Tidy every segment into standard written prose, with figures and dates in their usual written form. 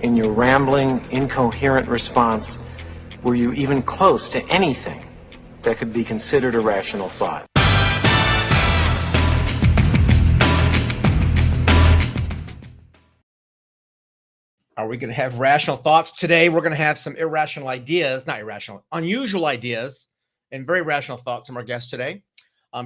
in your rambling, incoherent response were you even close to anything that could be considered a rational thought? Are we going to have rational thoughts today? We're going to have some irrational ideas, not irrational, unusual ideas, and very rational thoughts from our guest today.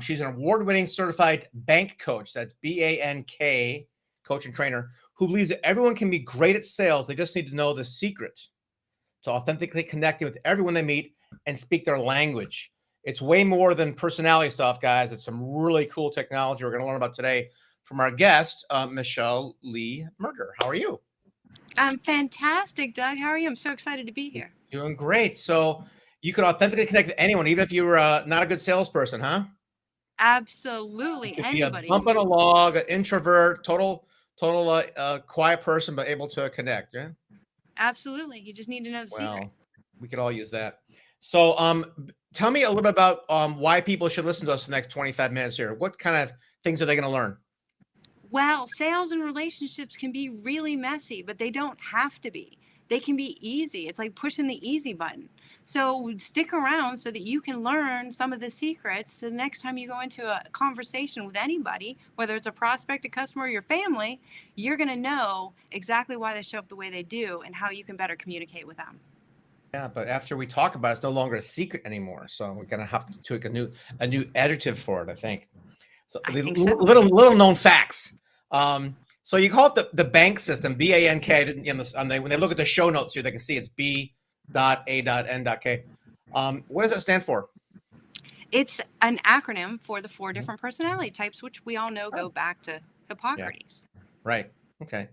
She's an award-winning certified bank coach. That's B.A.N.K, coach and trainer, who believes that everyone can be great at sales. They just need to know the secret to authentically connecting with everyone they meet and speak their language. It's way more than personality stuff, guys. It's some really cool technology we're going to learn about today from our guest, Michelle Lee Myrter. How are you? I'm fantastic, Doug. How are you? I'm so excited to be here. Doing great. So you could authentically connect with anyone, even if you were not a good salesperson, huh? Absolutely. You could Anybody. be a bump on a log, an introvert, total quiet person, but able to connect. Yeah. Absolutely. You just need to know the secret. We could all use that. So tell me a little bit about why people should listen to us the next 25 minutes here. What kind of things are they going to learn? Well, sales and relationships can be really messy, but they don't have to be. They can be easy. It's like pushing the easy button. So stick around so that you can learn some of the secrets. So the next time you go into a conversation with anybody, whether it's a prospect, a customer, or your family, you're going to know exactly why they show up the way they do and how you can better communicate with them. Yeah, but after we talk about it, it's no longer a secret anymore. So we're going to have to take a new adjective for it, I think. So little known facts. So you call it the bank system, B.A.N.K. When they look at the show notes here, they can see it's B.A.N.K. What does it stand for? It's an acronym for the 4 different personality types, which we all know go back to Hippocrates. Yeah. Right. Okay.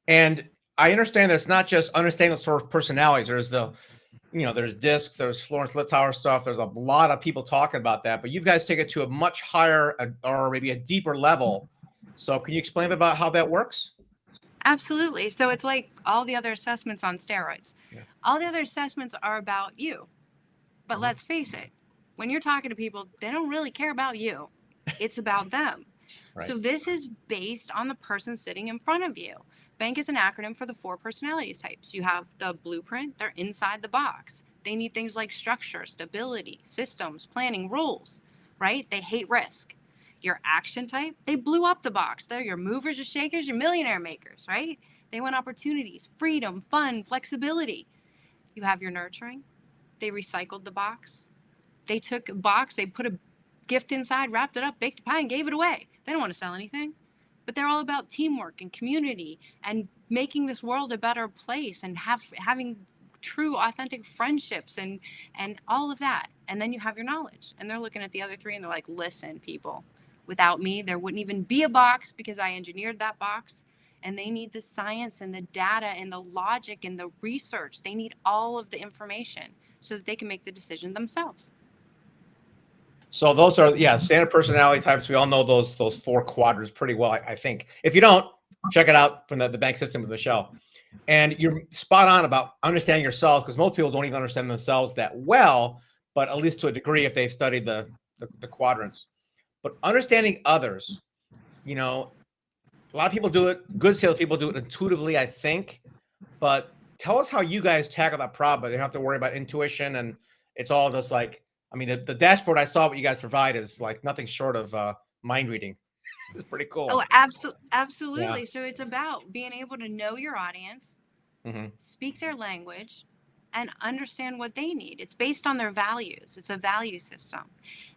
And I understand that it's not just understanding the sort of personalities. There's there's DISC, there's Florence Littauer stuff. There's a lot of people talking about that, but you guys take it to a much higher or maybe a deeper level. So can you explain about how that works? Absolutely. So it's like all the other assessments on steroids. Yeah. All the other assessments are about you. But let's face it, when you're talking to people, they don't really care about you. It's about them. Right. So this is based on the person sitting in front of you. B.A.N.K is an acronym for the 4 personalities types. You have the blueprint, they're inside the box. They need things like structure, stability, systems, planning, rules, right? They hate risk. Your action type, they blew up the box. They're your movers, your shakers, your millionaire makers, right? They want opportunities, freedom, fun, flexibility. You have your nurturing. They recycled the box. They took a box, they put a gift inside, wrapped it up, baked a pie, and gave it away. They don't want to sell anything. But they're all about teamwork and community and making this world a better place and having true, authentic friendships and all of that. And then you have your knowledge. And they're looking at the other 3 and they're like, listen, people, without me, there wouldn't even be a box because I engineered that box. And they need the science and the data and the logic and the research. They need all of the information so that they can make the decision themselves. So those are, standard personality types. We all know those 4 quadrants pretty well, I think. If you don't, check it out from the bank system with Michelle. And you're spot on about understanding yourself, because most people don't even understand themselves that well, but at least to a degree if they've studied the quadrants. But understanding others, a lot of people do it. Good salespeople do it intuitively, I think. But tell us how you guys tackle that problem. You don't have to worry about intuition, and it's all just like, the dashboard I saw what you guys provide is like nothing short of mind reading. It's pretty cool. Oh, absolutely. Yeah. So it's about being able to know your audience, speak their language, and understand what they need. It's based on their values. It's a value system.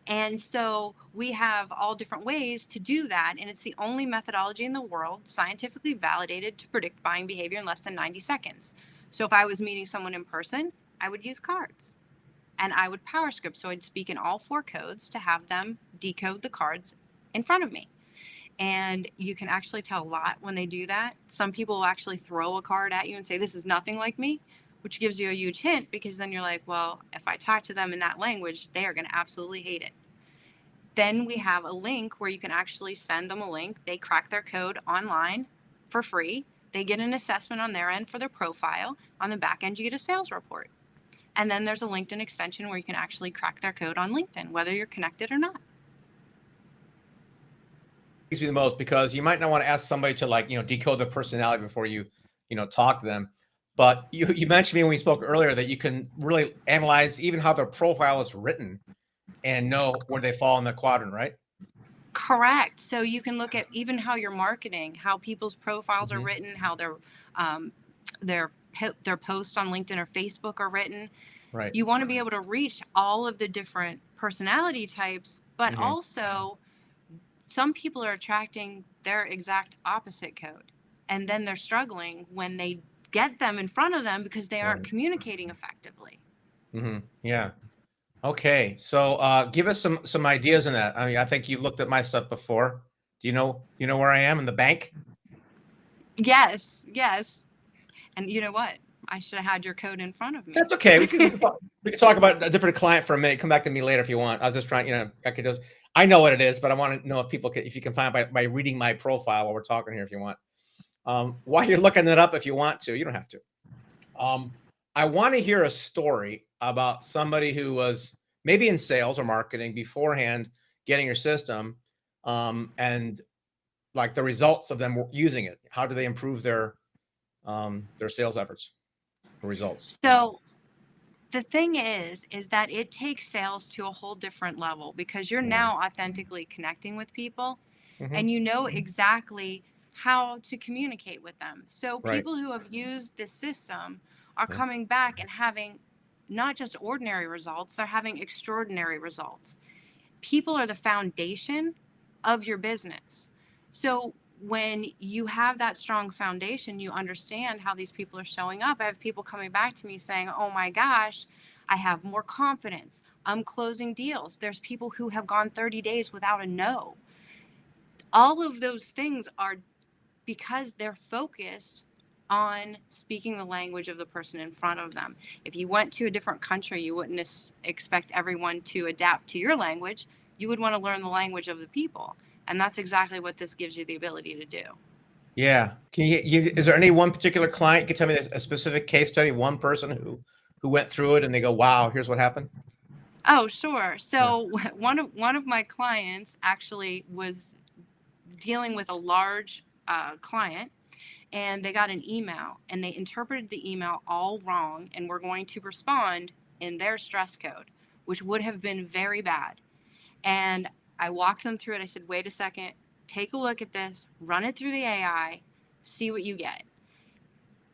And so we have all different ways to do that. And it's the only methodology in the world scientifically validated to predict buying behavior in less than 90 seconds. So if I was meeting someone in person, I would use cards. And I would power script. So I'd speak in all 4 codes to have them decode the cards in front of me. And you can actually tell a lot when they do that. Some people will actually throw a card at you and say, this is nothing like me, which gives you a huge hint, because then you're like, well, if I talk to them in that language, they are going to absolutely hate it. Then we have a link where you can actually send them a link. They crack their code online for free. They get an assessment on their end for their profile. On the back end, you get a sales report. And then there's a LinkedIn extension where you can actually crack their code on LinkedIn, whether you're connected or not. Me the most, because you might not want to ask somebody to decode their personality before you talk to them. But you mentioned to me when we spoke earlier that you can really analyze even how their profile is written and know where they fall in the quadrant, right? Correct. So you can look at even how you're marketing, how people's profiles are Mhm. written, how um, their posts on LinkedIn or Facebook are written. Right. You want to be able to reach all of the different personality types, but Mhm. also some people are attracting their exact opposite code. And then they're struggling when they get them in front of them because they aren't Right. communicating effectively. Yeah. Okay. So give us some ideas in that. I mean, I think you've looked at my stuff before. Do you know where I am in the bank? Yes, yes. And you know what? I should have had your code in front of me. That's okay. We can talk about a different client for a minute. Come back to me later if you want. I was just trying, I know what it is, but I want to know if you can find by reading my profile while we're talking here if you want. While you're looking it up, if you want to, you don't have to. I want to hear a story about somebody who was maybe in sales or marketing beforehand, getting your system, and like the results of them using it. How do they improve their sales efforts or results? So the thing is that it takes sales to a whole different level because you're Mm, now authentically connecting with people mhm. and you know exactly how to communicate with them. So Right. people who have used this system are Yeah. coming back and having not just ordinary results, they're having extraordinary results. People are the foundation of your business. So when you have that strong foundation, you understand how these people are showing up. I have people coming back to me saying, "Oh my gosh, I have more confidence. I'm closing deals." There's people who have gone 30 days without a no. All of those things are because they're focused on speaking the language of the person in front of them. If you went to a different country, you wouldn't expect everyone to adapt to your language. You would want to learn the language of the people. And that's exactly what this gives you the ability to do. Yeah. Is there any one particular client you can tell me a specific case study, one person who went through it and they go, "Wow, here's what happened." Oh, sure. Yeah. So one of my clients actually was dealing with a large client, and they got an email and they interpreted the email all wrong and were going to respond in their stress code, which would have been very bad. And I walked them through it. I said, wait a second, take a look at this, run it through the AI, see what you get.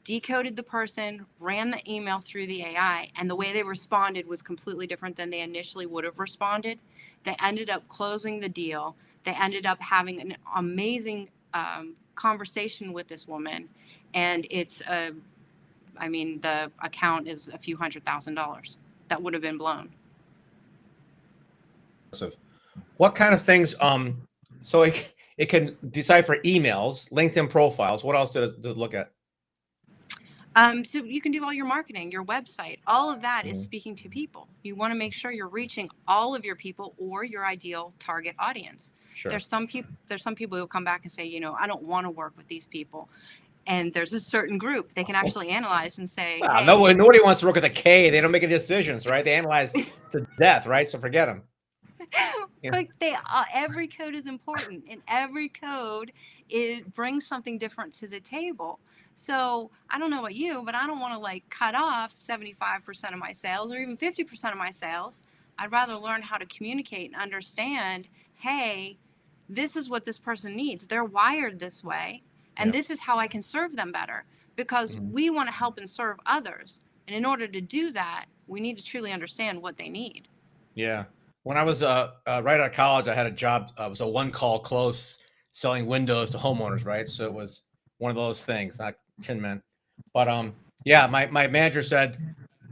Decoded the person, ran the email through the AI, and the way they responded was completely different than they initially would have responded. They ended up closing the deal. They ended up having an amazing conversation with this woman, and the account is a few $100,000 that would have been blown. What kind of things? So it can decipher emails, LinkedIn profiles. What else does it look at? So you can do all your marketing, your website, all of that is Mhm. speaking to people. You want to make sure you're reaching all of your people or your ideal target audience. Sure. There's some people who come back and say, I don't want to work with these people. And there's a certain group they can actually analyze and say, Well, hey, nobody wants to work with a K. They don't make any decisions, right? They analyze to death, right? So forget them. Yeah. but every code is important, and every code it brings something different to the table. So I don't know about you, but I don't want to like cut off 75% of my sales or even 50% of my sales. I'd rather learn how to communicate and understand, hey, this is what this person needs. They're wired this way, and Yeah. this is how I can serve them better, because Mhm. we want to help and serve others. And in order to do that, we need to truly understand what they need. Yeah. When I was right out of college, I had a job. It was a one-call close selling windows to homeowners, right? So it was one of those things, not Tin Man. But yeah, my manager said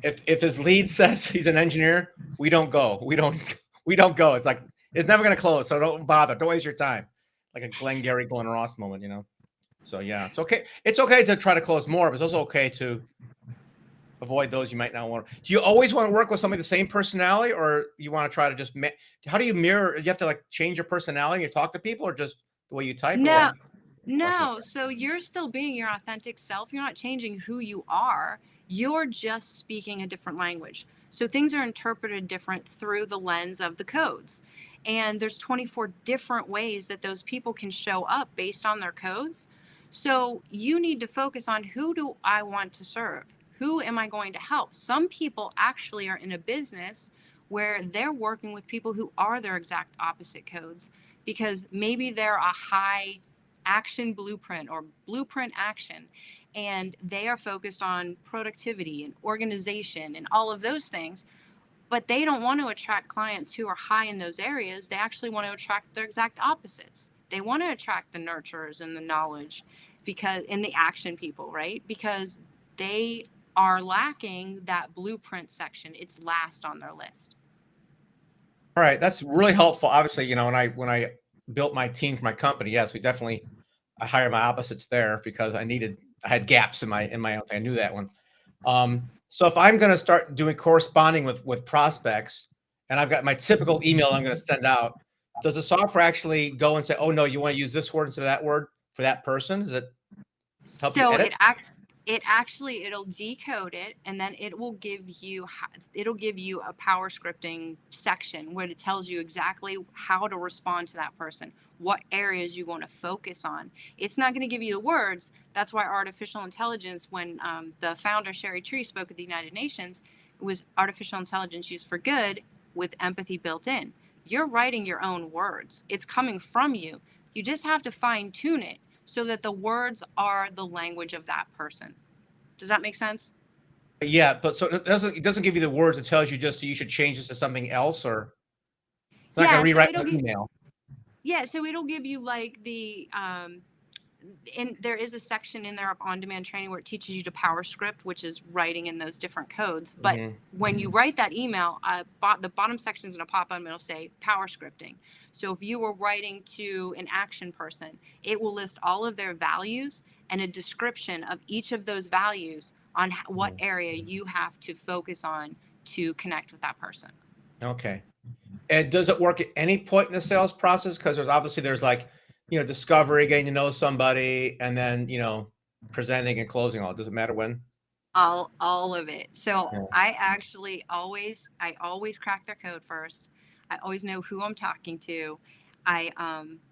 if his lead says he's an engineer, we don't go. We don't go. It's like it's never gonna close. So don't bother. Don't waste your time. Like a Glengarry Glen Ross moment. So yeah, it's okay. It's okay to try to close more, but it's also okay to avoid those you might not want. Do you always want to work with somebody the same personality, or you want to try to just? How do you mirror? You have to like change your personality when you talk to people, or just the way you type, or what? No, Questions. no. So you're still being your authentic self. You're not changing who you are. You're just speaking a different language. So things are interpreted different through the lens of the codes. And there's 24 different ways that those people can show up based on their codes. So you need to focus on, who do I want to serve? Who am I going to help? Some people actually are in a business where they're working with people who are their exact opposite codes, because maybe they're a high action blueprint or blueprint action, and they are focused on productivity and organization and all of those things, but they don't want to attract clients who are high in those areas. They actually want to attract their exact opposites. They want to attract the nurturers and the knowledge, because in the action people, right? Because they are lacking that blueprint section. It's last on their list. All right, that's really helpful. Obviously, you know, when I built my team for my company, yes, I hired my opposites there because I had gaps in my I knew that one. So if I'm going to start doing corresponding with prospects, and I've got my typical email I'm going to send out, does the software actually go and say, "Oh no, you want to use this word instead of that word for that person"? Does it help you So edit? it'll decode it, and then it'll give you a power scripting section where it tells you exactly how to respond to that person, what areas you want to focus on. It's not going to give you the words. That's why artificial intelligence, when the founder Sherry Tree spoke at the United Nations, it was artificial intelligence used for good with empathy built in. You're writing your own words. It's coming from you. You just have to fine tune it so that the words are the language of that person. Does that make sense? Yeah, but so it doesn't give you the words. It tells you just you should change this to something else, or it's not going to Yeah, so rewrite it'll my email. so it'll give you like the and there is a section in there of on-demand training where it teaches you to power script, which is writing in those different codes. But when you write that email, the bottom section is going to pop up and it'll say power scripting. So if you were writing to an action person, it will list all of their values and a description of each of those values on what area you have to focus on to connect with that person. Okay. And does it work at any point in the sales process? Because there's like, you know, discovery, getting to know somebody, and then, you know, presenting and closing. All, does it matter when? All of it. So Yeah. I always crack their code first. I always know who I'm talking to. I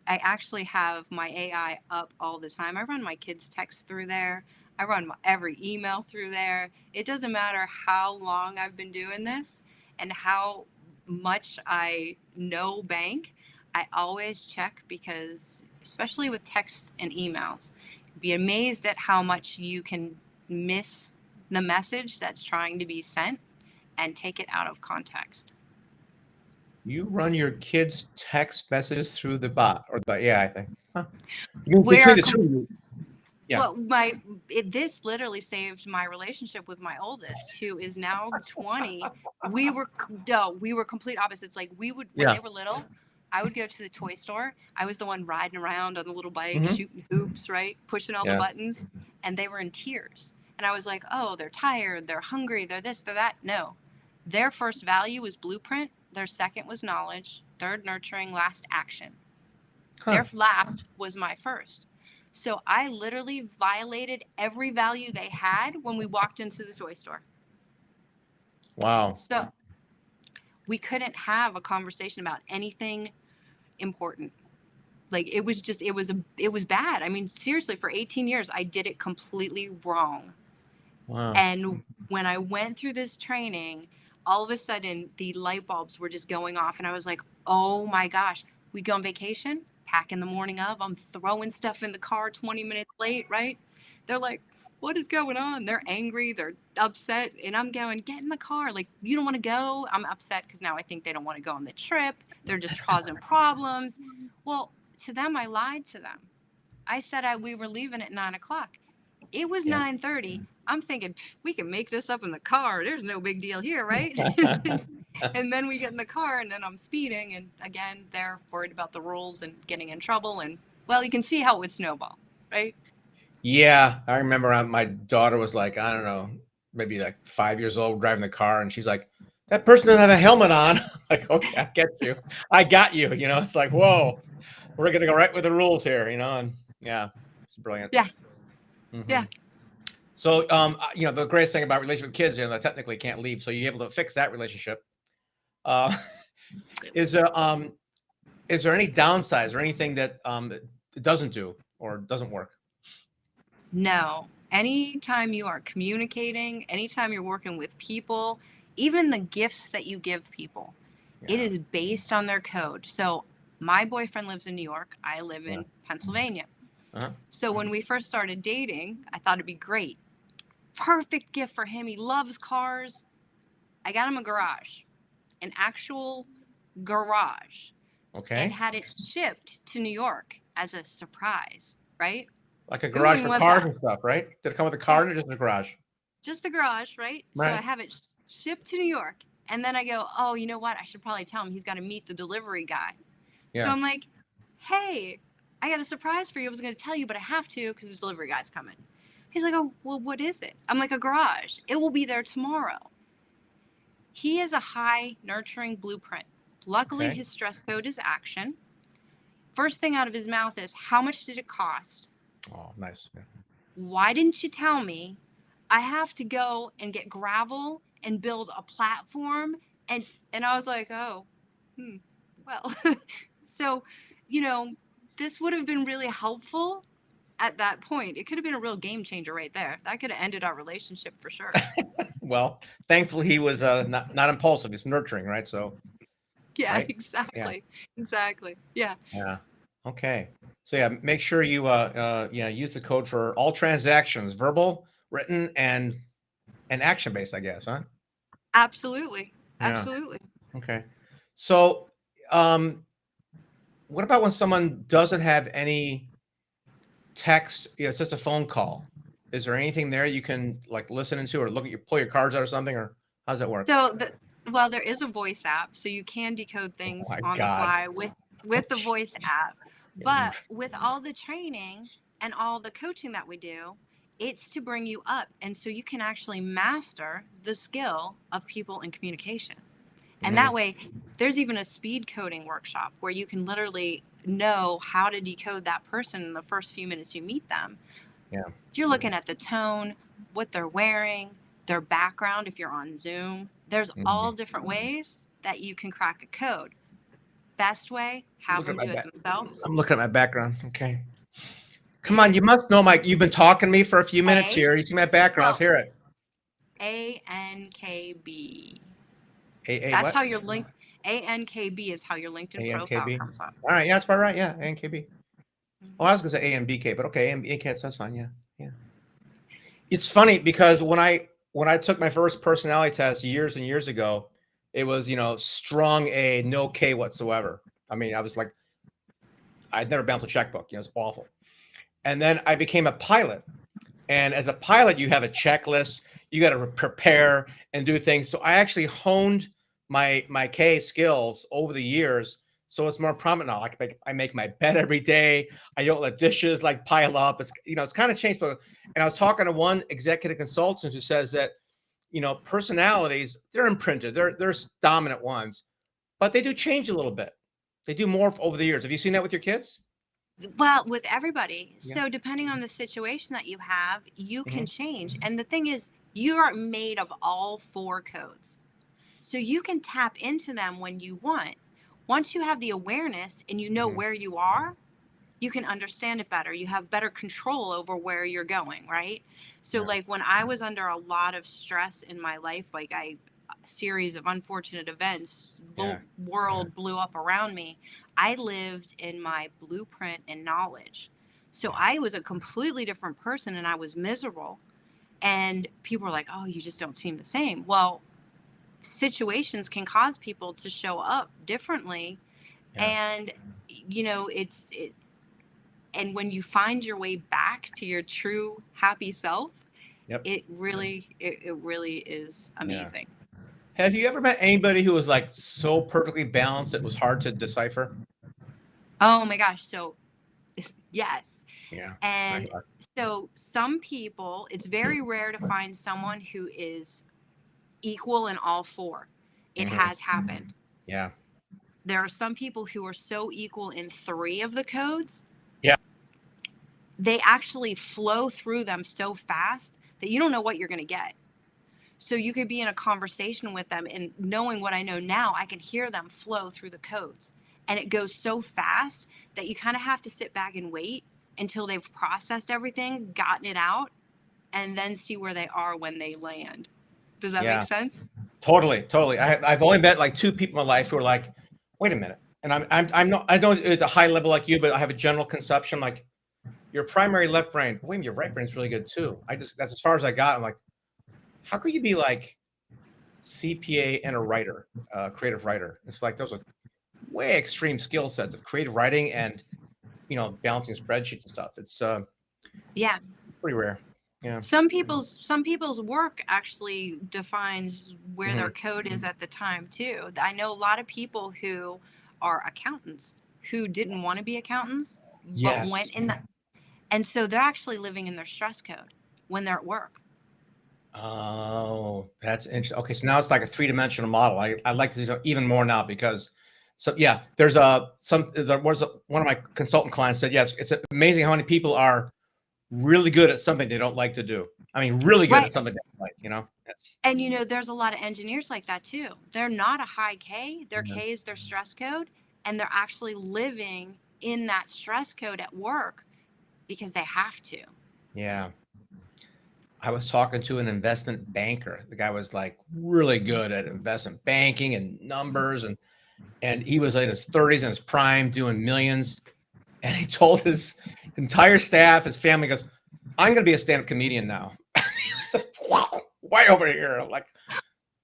actually have my AI up all the time. I run my kids' texts through there. I run every email through there. It doesn't matter how long I've been doing this and how much I know B.A.N.K. I always check, because especially with texts and emails, you'd be amazed at how much you can miss the message that's trying to be sent and take it out of context. You run your kids' text messages through the bot or the AI thing. Huh. Where Between the two. Yeah. Well, this literally saved my relationship with my oldest, who is now 20. We were complete opposites. Like, when they were little, I would go to the toy store. I was the one riding around on the little bike, shooting hoops, right, pushing all the buttons, and they were in tears. And I was like, oh, they're tired, they're hungry, they're this, they're that. No, their first value was blueprint. Their second was knowledge. Third, nurturing. Last, action. Their last was my first. So I literally violated every value they had when we walked into the toy store. Wow. So we couldn't have a conversation about anything important. Like, it was bad. I mean, seriously, for 18 years, I did it completely wrong. Wow. And when I went through this training, all of a sudden the light bulbs were just going off. And I was like, oh my gosh, we'd go on vacation, pack in the morning of, I'm throwing stuff in the car 20 minutes late, right? They're like, what is going on? They're angry, they're upset. And I'm going, get in the car. Like, you don't want to go? I'm upset because now I think they don't want to go on the trip. They're just causing problems. Well, to them, I lied to them. I said we were leaving at 9:00. It was 9:30. I'm thinking, we can make this up in the car. There's no big deal here, right? And then we get in the car, and then I'm speeding, and again, they're worried about the rules and getting in trouble. And, well, you can see how it would snowball, right? Yeah, I remember my daughter was like, I don't know, maybe like 5 years old, driving the car, and she's like, that person doesn't have a helmet on. Like, okay, I get you. I got you. You know, it's like, whoa, we're gonna go right with the rules here, you know, and yeah, it's brilliant. Yeah. Yeah. So, you know, the greatest thing about relationship with kids, you know, they technically can't leave, so you're able to fix that relationship. Is there any downsides or anything that it doesn't do or doesn't work? No. Anytime you are communicating, anytime you're working with people, even the gifts that you give people, it Yeah. is based on their code. So my boyfriend lives in New York. I live Yeah. in Pennsylvania. Uh-huh. So when we first started dating, I thought it'd be great. Perfect gift for him. He loves cars. I got him a garage, an actual garage, and Okay. had it shipped to New York as a surprise, right? Like a Who garage wouldn't for want cars that? and stuff, right? Did it come with a Yeah, car or just a garage? just the garage, right? So I Right. have it shipped to New York. And then I go, oh, you know what? I should probably tell him he's got to meet the delivery guy. So Yeah. I'm like, hey, I got a surprise for you. I was going to tell you, but I have to because the delivery guy's coming. He's like, oh, well, what is it? I'm like, a garage. It will be there tomorrow. He has a high nurturing blueprint. Luckily, Okay. his stress code is action. First thing out of his mouth is, how much did it cost? Oh, nice. Yeah. Why didn't you tell me I have to go and get gravel and build a platform? And I was like, oh, well. So, you know, this would have been really helpful at that point. It could have been a real game changer right there. That could have ended our relationship for sure. Well, thankfully he was not impulsive. He's nurturing, right? So, Yeah, right? Yeah. exactly. Yeah. Yeah. Okay. So yeah, make sure you use the code for all transactions, verbal, written, and action based, I guess, huh? Absolutely. Yeah. Absolutely. Okay. So, what about when someone doesn't have any text? It's just a phone call. Is there anything there you can like listen into or pull your cards out or something, or how does that work? So well, there is a voice app, so you can decode Oh things my on the God. fly with the voice app. Mm, But with all the training and all the coaching that we do, it's to bring you up, and so you can actually master the skill of people in communication. And that mhm. way, there's even a speed coding workshop where you can literally know how to decode that person in the first few minutes you meet them. Yeah. You're looking at the tone, what they're wearing, their background if you're on Zoom. There's all Mhm. different ways that you can crack a code. Best way, have Look at them my do it back. themselves. I'm looking at my background. Okay. Come on, you must know Mike. You've been talking to me for a few minutes A, here. You see my background. Let's well, hear it. ANKB. A That's what? how your link, ANKB is how your LinkedIn profile AMKB. comes up. All right. Yeah, that's about right. Yeah, AMKB. Oh, I was gonna say AMBK, but okay, AMBK, that's fine. Yeah, yeah. It's funny because when I took my first personality test years and years ago, it was strong A, no K whatsoever. I mean, I was like, I'd never bounced a checkbook. It's awful. And then I became a pilot. And as a pilot, you have a checklist. You got to prepare and do things. So I actually honed my K skills over the years. So it's more prominent now. Like I make my bed every day. I don't let dishes like pile up. It's kind of changed. And I was talking to one executive consultant who says that personalities, they're imprinted. There's dominant ones, but they do change a little bit. They do morph over the years. Have you seen that with your kids? Well, with everybody. Yeah. So depending on the situation that you have, you can Hmm. change. And the thing is, you are made of all four codes. So you can tap into them when you want. Once you have the awareness and you know Hmm. where you are, you can understand it better. You have better control over where you're going, right? So Yeah. like when I was under a lot of stress in my life, like a series of unfortunate events, the Yeah. world blew up around me. I lived in my blueprint and knowledge. So Yeah. I was a completely different person and I was miserable. And people were like, "Oh, you just don't seem the same." Well, situations can cause people to show up differently, Yeah. and and when you find your way back to your true happy self, Yep. it really is Yeah. amazing. Have you ever met anybody who was like so perfectly balanced it was hard to decipher? Oh my gosh, so yes. Yeah. I And so some people, it's very rare to find someone who is equal in all four. It Mhm. has happened. Yeah. There are some people who are so equal in three of the codes, Yeah. they actually flow through them so fast that you don't know what you're going to get. So you could be in a conversation with them, and knowing what I know now, I can hear them flow through the codes. And it goes so fast that you kind of have to sit back and wait until they've processed everything, gotten it out, and then see where they are when they land. Does that make sense? Totally. I've only met like 2 people in my life who are like, wait a minute. And I'm not, I don't at a high level like you, but I have a general conception like your primary left brain. Wait, your right brain's really good too. That's as far as I got. I'm like, how could you be like CPA and a writer, creative writer? It's like those are way extreme skill sets of creative writing and, balancing spreadsheets and stuff. It's pretty rare. Yeah. Some people's work actually defines where their code is at the time too. I know a lot of people who are accountants who didn't want to be accountants, but went in that, and so they're actually living in their stress code when they're at work. Oh, that's interesting. Okay, so now it's like a 3-dimensional model. I like this even more now because, there's one of my consultant clients said, yes, it's amazing how many people are really good at something they don't like to do. I mean, really good at something they don't like, And there's a lot of engineers like that too. They're not a high K. Their K is their stress code, and they're actually living in that stress code at work because they have to. Yeah. I was talking to an investment banker. The guy was like really good at investment banking and numbers, and he was in his 30s in his prime doing millions. And he told his entire staff, his family, goes, I'm going to be a stand-up comedian now. Way over here. I'm like,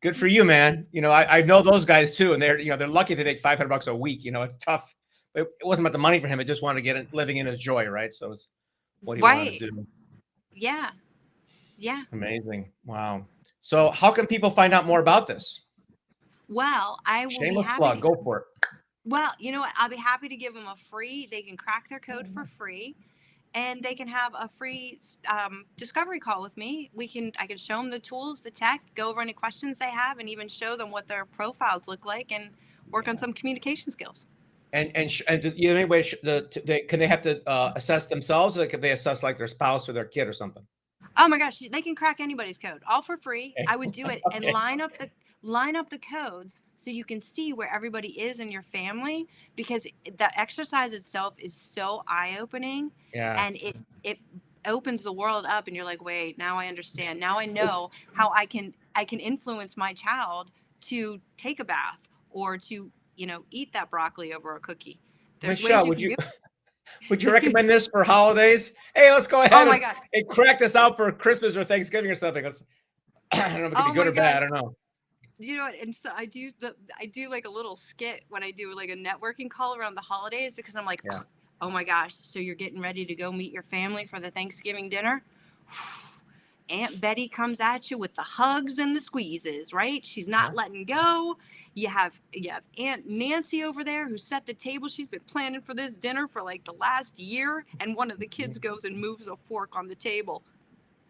good for you, man. I know those guys too. And they're lucky they make $500 a week. It's tough. It wasn't about the money for him. It just wanted to get living in his joy. Right. So it's what he wanted to do. Yeah. Amazing. Wow. So how can people find out more about this? Well, I will Shameless be happy. plug. Go for it. Well, you know what? I'll be happy to give them they can crack their code for free, and they can have a free discovery call with me. I can show them the tools, the tech, go over any questions they have, and even show them what their profiles look like and work on some communication skills. And anyway, can they have to assess themselves, or can they assess like their spouse or their kid or something? Oh my gosh, they can crack anybody's code, all for free. Okay. I would do it and line up the codes so you can see where everybody is in your family, because the exercise itself is so eye-opening. And it opens the world up, and you're like, wait, now I understand. Now I know how I can influence my child to take a bath or to eat that broccoli over a cookie. There's Michelle, would you recommend this for holidays? Hey, let's go ahead and crack this out for Christmas or Thanksgiving or something. I don't know if it could be good or bad. I don't know. You know what? And so I do like a little skit when I do like a networking call around the holidays, because I'm like, oh my gosh, so you're getting ready to go meet your family for the Thanksgiving dinner. Aunt Betty comes at you with the hugs and the squeezes, right? She's not letting go. You have Aunt Nancy over there who set the table. She's been planning for this dinner for like the last year, and one of the kids goes and moves a fork on the table.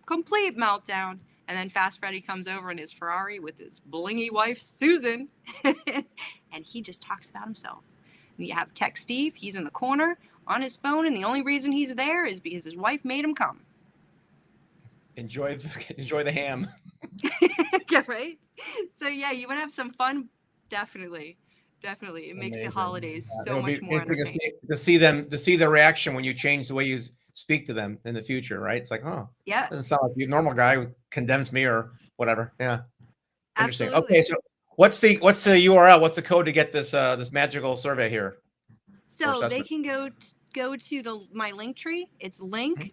Complete meltdown. And then Fast Freddy comes over in his Ferrari with his blingy wife, Susan, and he just talks about himself. And you have Tech Steve. He's in the corner on his phone, and the only reason he's there is because his wife made him come. Enjoy the ham. Yeah, right? So yeah, you want to have some fun. Definitely. It makes the holidays so much more entertaining. To see their reaction when you change the way you speak to them in the future, right? It's like, doesn't sound like a normal guy who condemns me or whatever. Yeah. Interesting. Absolutely. Okay, so what's the URL? What's the code to get this magical survey here? So they can go to my link tree. It's linktr.ee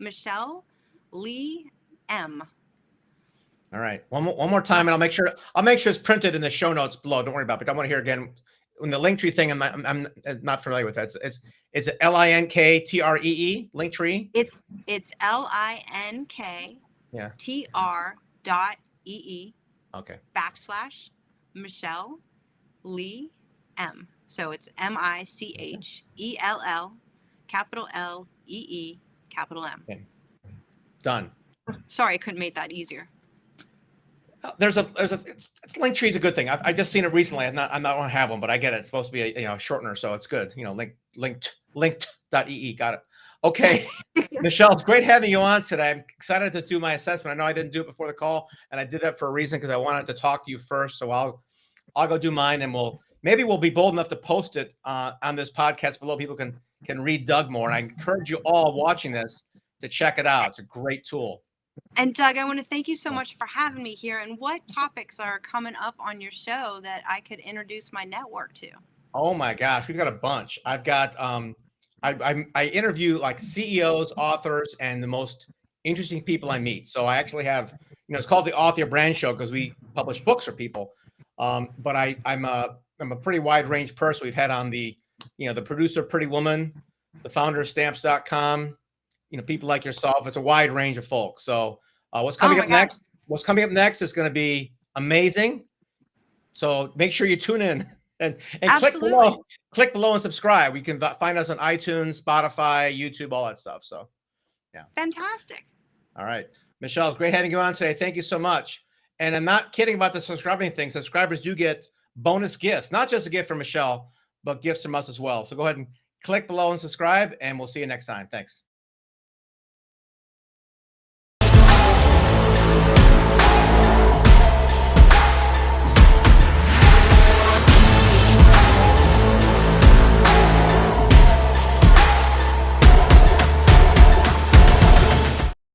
/Michelle Lee M. All right. One more time, and I'll make sure it's printed in the show notes below. Don't worry about it. But I want to hear again. When the Linktree thing, I'm not familiar with that. It's LINKTREE Linktree. It's LINK. Yeah. TR.EE. Okay. /Michelle Lee M. So it's MICHELL LEE M. Okay. Done. Sorry, I couldn't make that easier. Linktree is a good thing. I just seen it recently. I'm not going to have one, but I get it. It's supposed to be a shortener, so it's good. Linked.ee. Got it. Okay, Michelle, it's great having you on today. I'm excited to do my assessment. I know I didn't do it before the call, and I did that for a reason, because I wanted to talk to you first. So I'll go do mine, and we'll maybe we'll be bold enough to post it on this podcast below. People can read Doug more. And I encourage you all watching this to check it out. It's a great tool. And Doug, I want to thank you so much for having me here. And what topics are coming up on your show that I could introduce my network to? Oh my gosh, we've got a bunch. I've got I interview like CEOs, authors, and the most interesting people I meet. So I actually have, it's called the Author Brand Show because we publish books for people. But I'm a pretty wide range person. We've had on the producer of Pretty Woman, the founder of Stamps.com, people like yourself. It's a wide range of folks. So what's coming up next? What's coming up next is going to be amazing. So make sure you tune in and click below and subscribe. You can find us on iTunes, Spotify, YouTube, all that stuff. So yeah. Fantastic. All right. Michelle, it's great having you on today. Thank you so much. And I'm not kidding about the subscribing thing. Subscribers do get bonus gifts, not just a gift from Michelle, but gifts from us as well. So go ahead and click below and subscribe, and we'll see you next time. Thanks.